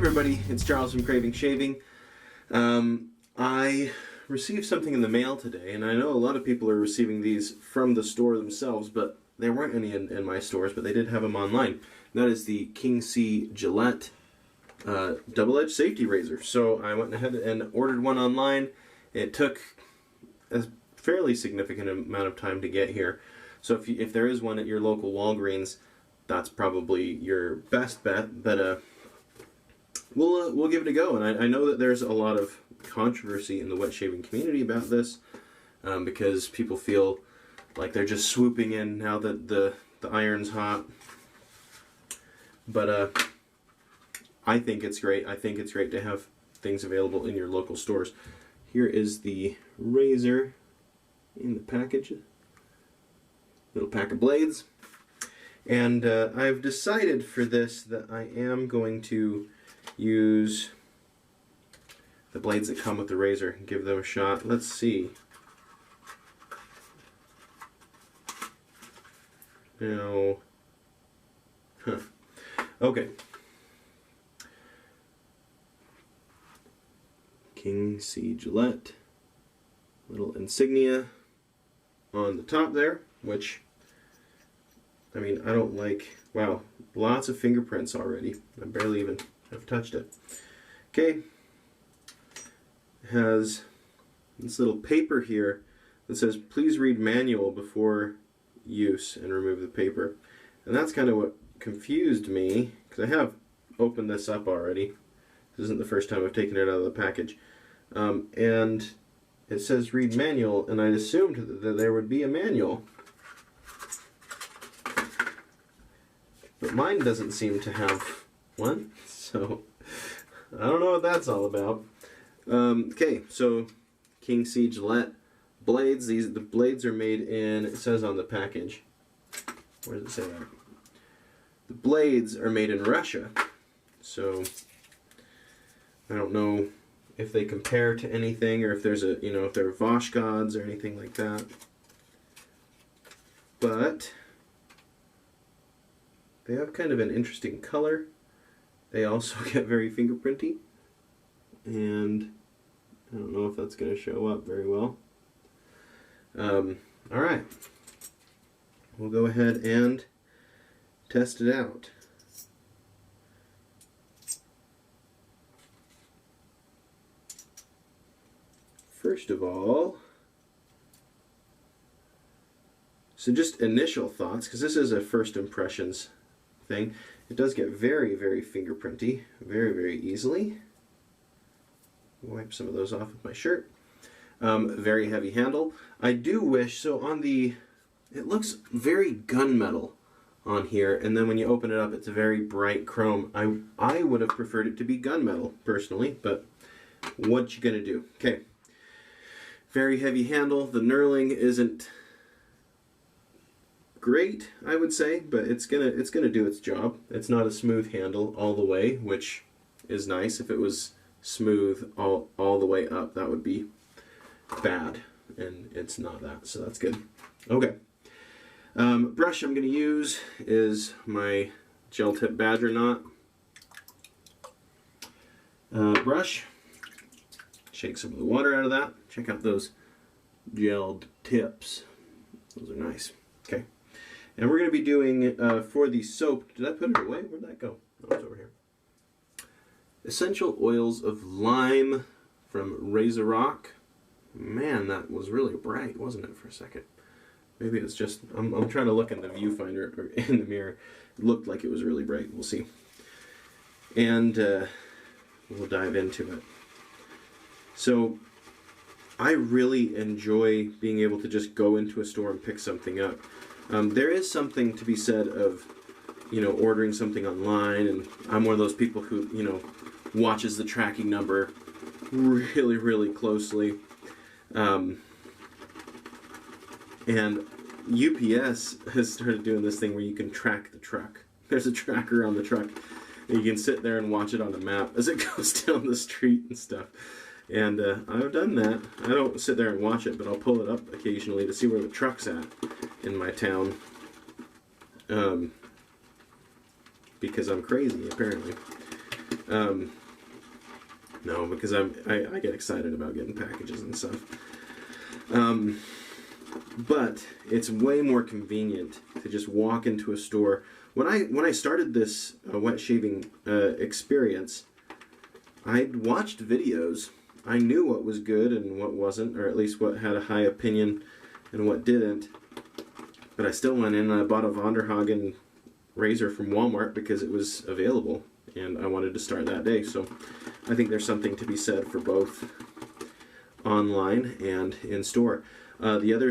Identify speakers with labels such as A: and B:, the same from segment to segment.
A: everybody, it's Charles from Craving Shaving. I received something in the mail today, and I know a lot of people are receiving these from the store themselves, but there weren't any in my stores, but they did have them online. And that is the King C Gillette double-edged safety razor. So I went ahead and ordered one online. It took a fairly significant amount of time to get here. So if there is one at your local Walgreens, that's probably your best bet, but we'll give it a go. And I know that there's a lot of controversy in the wet shaving community about this, because people feel like they're just swooping in now that the iron's hot. But I think it's great. I think it's great to have things available in your local stores. Here is the razor in the package. Little pack of blades. And I've decided for this that I am going to use the blades that come with the razor and give them a shot. Let's see. Now, okay. King C Gillette. Little insignia on the top there, which, I mean, I don't like, wow, lots of fingerprints already. I barely even have touched it. Okay. It has this little paper here that says, please read manual before use and remove the paper. And that's kind of what confused me, because I have opened this up already. This isn't the first time I've taken it out of the package. And it says read manual, and I'd assumed that there would be a manual. But mine doesn't seem to have one, so I don't know what that's all about. Okay, so King C Gillette blades. The blades are made in, it says on the package, where does it say that? The blades are made in Russia, so I don't know if they compare to anything, or if there's a, you know, if they're Voshgods or anything like that. But they have kind of an interesting color. They also get very fingerprinty, and I don't know if that's going to show up very well. Alright, we'll go ahead and test it out. First of all, so just initial thoughts, because this is a first impressions thing. It does get very, very fingerprinty, very, very easily. Wipe some of those off with my shirt. Very heavy handle. I do wish, so on the, it looks very gunmetal on here, and then when you open it up, it's a very bright chrome. I would have preferred it to be gunmetal, personally, but what you gonna do? Okay. Very heavy handle. The knurling isn't great, I would say, but it's gonna do its job. It's not a smooth handle all the way, which is nice. If it was smooth all the way up, that would be bad, and it's not that, so that's good. Okay. Brush I'm going to use is my gel tip badger knot brush. Shake some of the water out of that. Check out those gelled tips. Those are nice. Okay. And we're going to be doing, for the soap, did I put it away? Where'd that go? Oh, it's over here. Essential oils of lime from Razor Rock. Man, that was really bright, wasn't it, for a second? Maybe it's just, I'm trying to look in the viewfinder, or in the mirror. It looked like it was really bright. We'll see. And we'll dive into it. So, I really enjoy being able to just go into a store and pick something up. There is something to be said of, you know, ordering something online, and I'm one of those people who, you know, watches the tracking number really, really closely. And UPS has started doing this thing where you can track the truck. There's a tracker on the truck, and you can sit there and watch it on the map as it goes down the street and stuff. And I've done that. I don't sit there and watch it, but I'll pull it up occasionally to see where the truck's at in my town. Because I'm crazy, apparently. No, because I get excited about getting packages and stuff. But it's way more convenient to just walk into a store. When I started this wet shaving experience, I'd watched videos. I knew what was good and what wasn't, or at least what had a high opinion and what didn't. But I still went in and I bought a Vonderhagen razor from Walmart because it was available, and I wanted to start that day. So I think there's something to be said for both online and in store. The other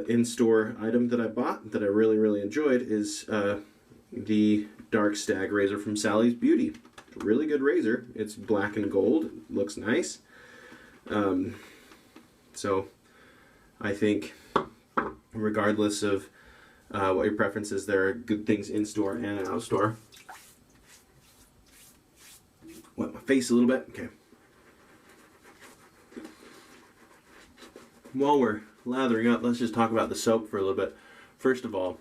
A: in-store item that I bought that I really, really enjoyed is the Dark Stag razor from Sally's Beauty. Really good razor. It's black and gold. Looks nice. So I think regardless of what your preference is, there are good things in store and out store. Wet my face a little bit. Okay. While we're lathering up, let's just talk about the soap for a little bit. First of all,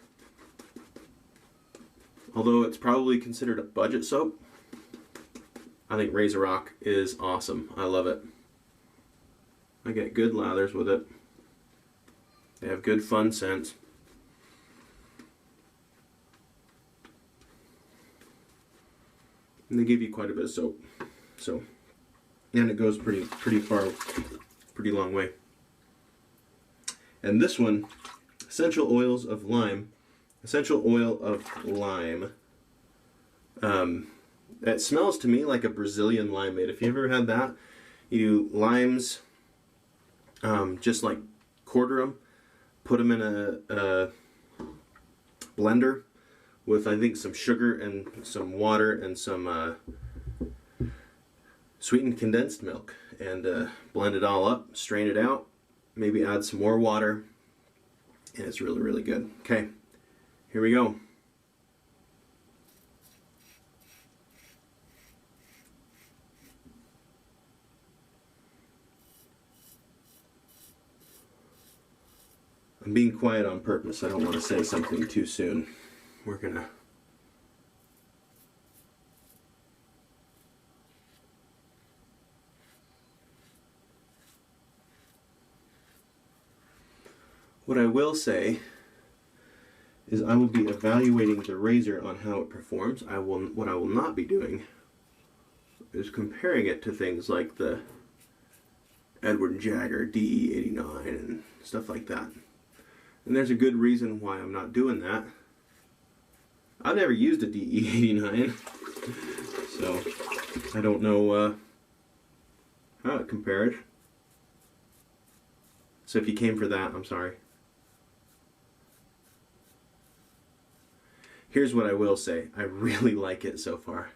A: although it's probably considered a budget soap, I think Razor Rock is awesome. I love it. I get good lathers with it. They have good fun scents. And they give you quite a bit of soap. So, and it goes pretty far, pretty long way. And this one, Essential Oils of Lime. Essential Oil of Lime. It smells to me like a Brazilian limeade. If you ever had that, you do limes, just like quarter them, put them in a blender with, I think, some sugar and some water and some sweetened condensed milk, and blend it all up, strain it out, maybe add some more water, and it's really, really good. Okay, here we go. I'm being quiet on purpose. I don't want to say something too soon. We're gonna... What I will say is I will be evaluating the razor on how it performs. What I will not be doing is comparing it to things like the Edward & Jagger DE89 and stuff like that. And there's a good reason why I'm not doing that. I've never used a DE89, so I don't know how it compared. So if you came for that, I'm sorry. Here's what I will say. I really like it so far.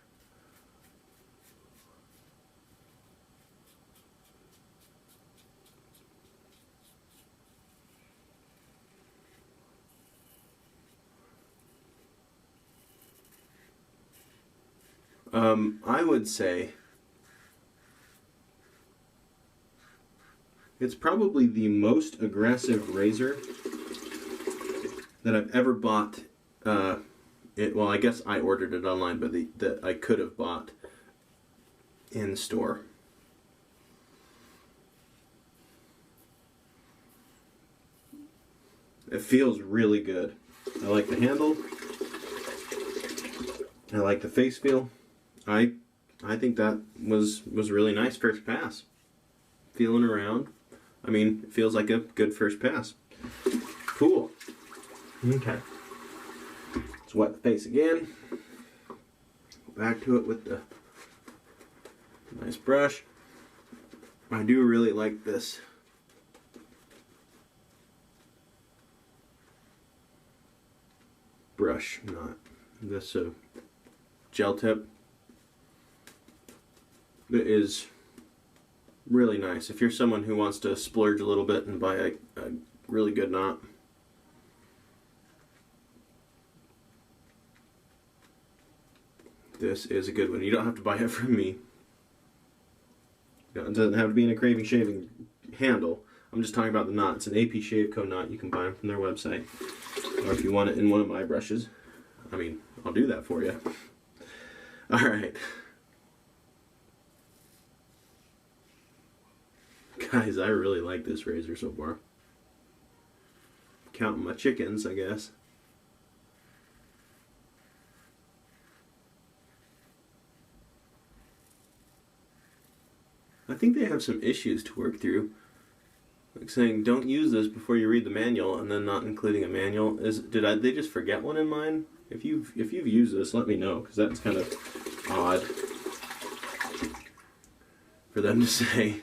A: I would say it's probably the most aggressive razor that I've ever bought. Well, I guess I ordered it online, but that I could have bought in store. It feels really good. I like the handle. I like the face feel. I think that was really nice first pass. Feeling around. I mean, it feels like a good first pass. Cool. Okay. Let's wet the face again. Go back to it with the nice brush. I do really like this brush, not this gel tip. It is really nice. If you're someone who wants to splurge a little bit and buy a really good knot. This is a good one. You don't have to buy it from me. It doesn't have to be in a Craving Shaving handle. I'm just talking about the knot. It's an AP Shave Co. knot. You can buy them from their website. Or if you want it in one of my brushes, I mean, I'll do that for you. Alright. Guys, I really like this razor so far. Counting my chickens, I guess. I think they have some issues to work through. Like saying, don't use this before you read the manual, and then not including a manual. Did they just forget one in mine? If you've used this, let me know, because that's kind of odd for them to say.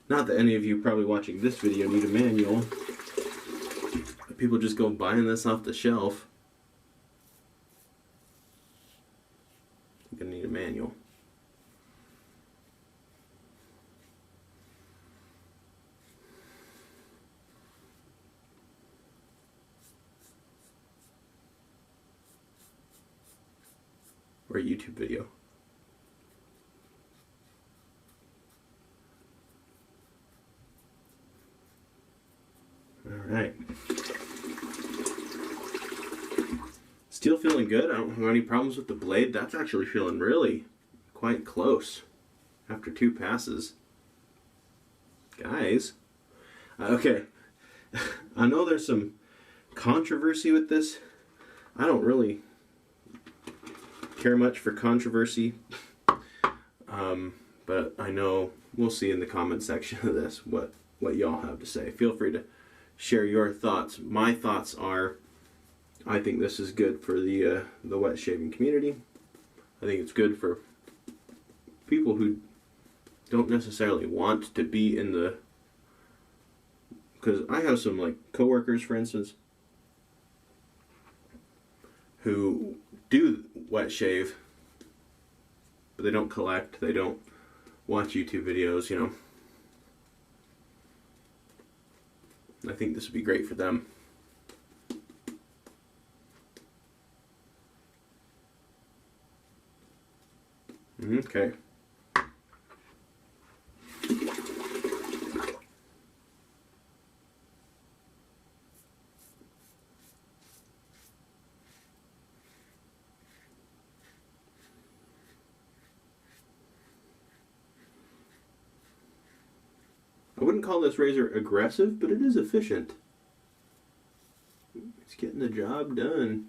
A: Not that any of you probably watching this video need a manual. People just go buying this off the shelf. You're gonna need a manual. Or a YouTube video. Alright. Still feeling good. I don't have any problems with the blade. That's actually feeling really quite close after 2 passes. Guys. Okay. I know there's some controversy with this. I don't really care much for controversy. But I know we'll see in the comment section of this what y'all have to say. Feel free to share your thoughts. My thoughts are, I think this is good for the wet shaving community. I think it's good for people who don't necessarily want to be in the, because I have some like coworkers, for instance, who do wet shave, but they don't collect, they don't watch YouTube videos, you know. I think this would be great for them. Okay. I wouldn't call this razor aggressive, but it is efficient. It's getting the job done.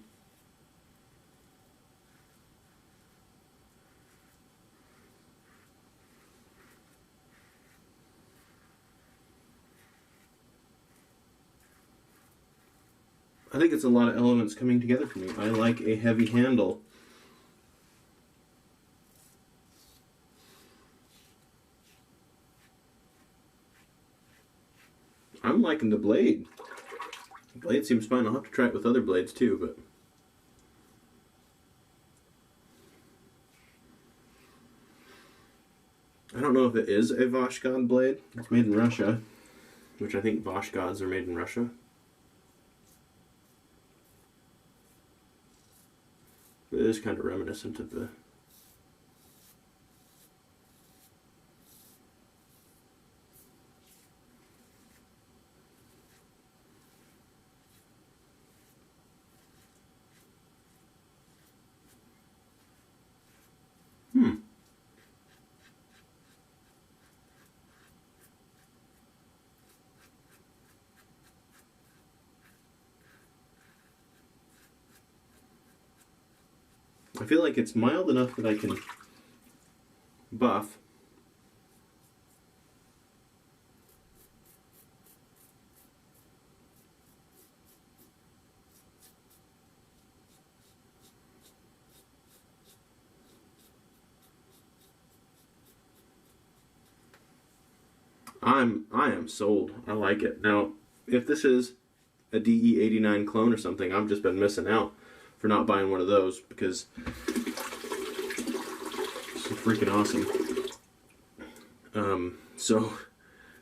A: I think it's a lot of elements coming together for me. I like a heavy handle. I'm liking the blade. The blade seems fine. I'll have to try it with other blades too, but I don't know if it is a Vashgod blade. It's made in Russia, which I think Vashgods are made in Russia. It is kind of reminiscent of the I feel like it's mild enough that I can buff. I am sold. I like it. Now, if this is a DE89 clone or something, I've just been missing out for not buying one of those, because it's freaking awesome. So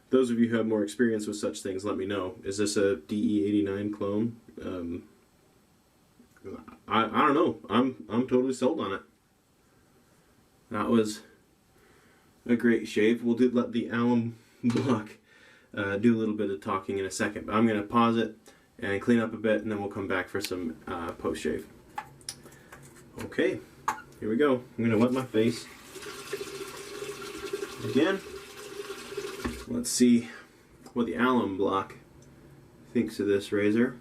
A: those of you who have more experience with such things, let me know. Is this a DE89 clone? I don't know. I'm totally sold on it. That was a great shave. We'll let the alum block do a little bit of talking in a second. But I'm going to pause it and clean up a bit, and then we'll come back for some post shave. Okay, here we go. I'm going to wet my face again. Let's see what the alum block thinks of this razor.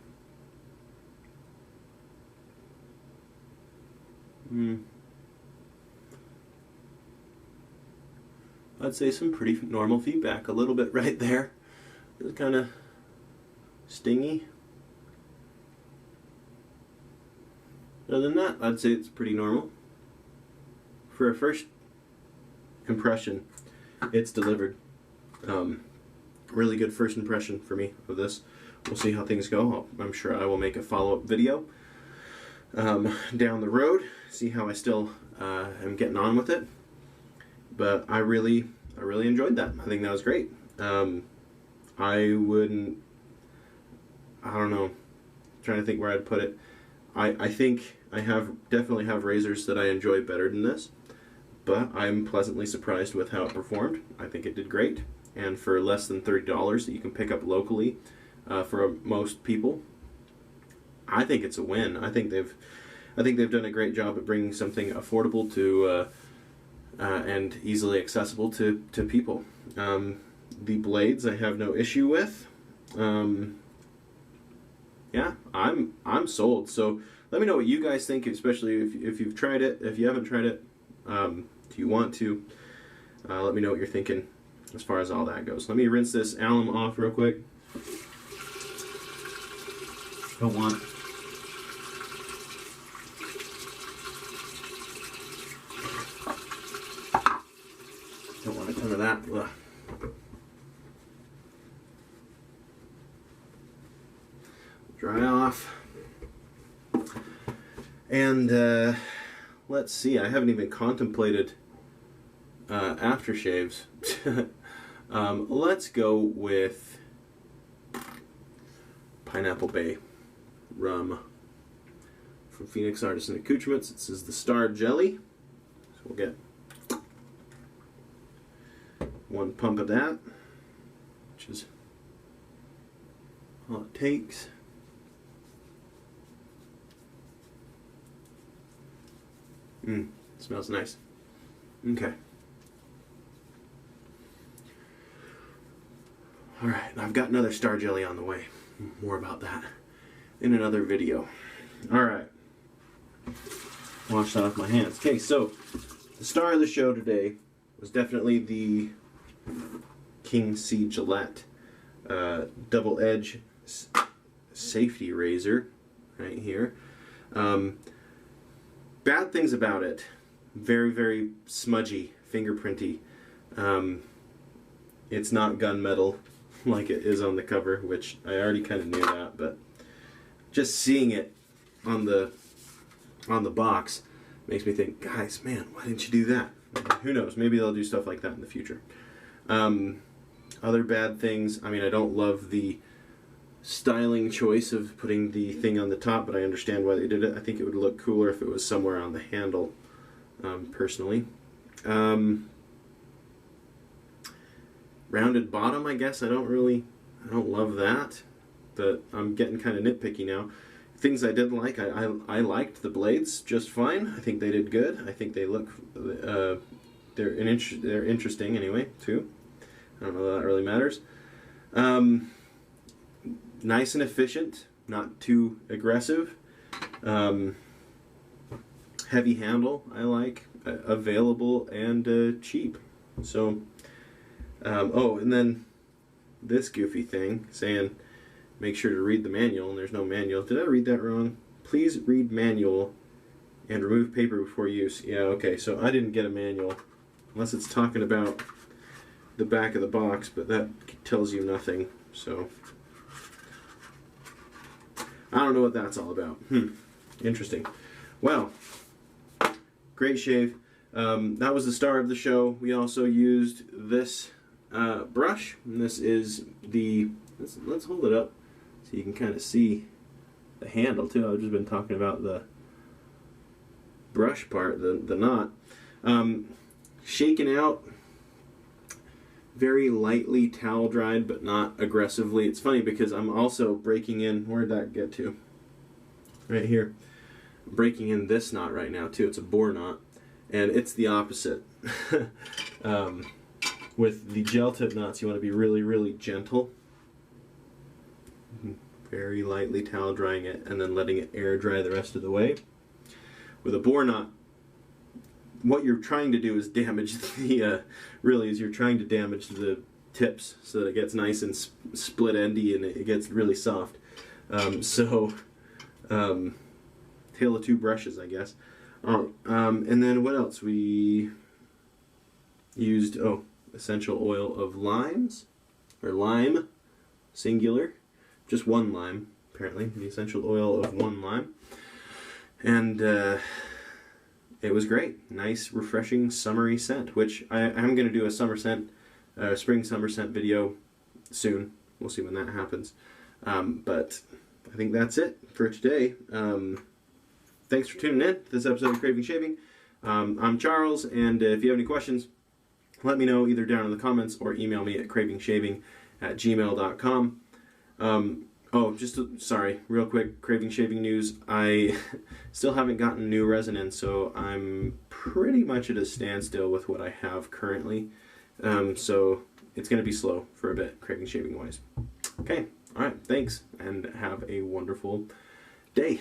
A: I'd say some pretty normal feedback. A little bit right there. It's kind of stingy. Other than that, I'd say it's pretty normal. For a first impression, it's delivered. Really good first impression for me of this. We'll see how things go. I'm sure I will make a follow-up video down the road, see how I still am getting on with it. But I really enjoyed that. I think that was great. I don't know, I'm trying to think where I'd put it. I think I definitely have razors that I enjoy better than this, but I'm pleasantly surprised with how it performed. I think it did great, and for less than $30 that you can pick up locally for most people, I think it's a win. I think they've done a great job at bringing something affordable to and easily accessible to people. The blades I have no issue with. Yeah, I'm sold. So let me know what you guys think, especially if you've tried it. If you haven't tried it, do you want to? Let me know what you're thinking as far as all that goes. Let me rinse this alum off real quick. Don't want a ton of that. Ugh. Dry off. And let's see, I haven't even contemplated aftershaves. Let's go with Pineapple Bay rum from Phoenix Artisan Accoutrements. This is the Star Jelly. So we'll get one pump of that, which is all it takes. Smells nice. Okay. Alright, I've got another Star Jelly on the way. More about that in another video. Alright. Wash that off my hands. Okay, so the star of the show today was definitely the King C Gillette double edge safety razor right here. Bad things about it: very, very smudgy, fingerprinty. It's not gunmetal like it is on the cover, which I already kind of knew that, but just seeing it on the box makes me think, guys, man, why didn't you do that? Who knows? Maybe they'll do stuff like that in the future. Other bad things, I mean, I don't love the styling choice of putting the thing on the top, but I understand why they did it. I think it would look cooler if it was somewhere on the handle, personally. Rounded bottom, I guess, I don't love that, but I'm getting kind of nitpicky now. Things I did like, I liked the blades just fine. I think they did good. I think they look, they're interesting anyway, too. I don't know that really matters. Nice and efficient, not too aggressive. Heavy handle, I like. Available and cheap. So, oh, and then this goofy thing saying, make sure to read the manual, and there's no manual. Did I read that wrong? Please read manual and remove paper before use. Yeah, okay, so I didn't get a manual, unless it's talking about the back of the box, but that tells you nothing, so I don't know what that's all about. Interesting. Well, great shave. That was the star of the show. We also used this brush, and this is the, let's hold it up so you can kind of see the handle too. I've just been talking about the brush part, the knot, shaken out, very lightly towel dried, but not aggressively. It's funny because I'm also breaking in, where'd that get to? Right here. I'm breaking in this knot right now too. It's a boar knot, and it's the opposite. With the gel tip knots, you want to be really, really gentle. Very lightly towel drying it and then letting it air dry the rest of the way. With a boar knot, what you're trying to do is damage the, really is you're trying to damage the tips so that it gets nice and split endy and it gets really soft. Tale of two brushes, I guess. And then what else? We used, essential oil of limes, or lime, singular. Just one lime, apparently. The essential oil of one lime. And it was great. Nice, refreshing, summery scent, which I'm going to do a summer scent, spring summer scent video soon. We'll see when that happens. But I think that's it for today. Thanks for tuning in to this episode of Craving Shaving. I'm Charles, and if you have any questions, let me know either down in the comments or email me at cravingshaving@gmail.com. Sorry, real quick, Craving Shaving news. I still haven't gotten new resin in, so I'm pretty much at a standstill with what I have currently. So it's going to be slow for a bit, Craving Shaving wise. Okay, alright, thanks, and have a wonderful day.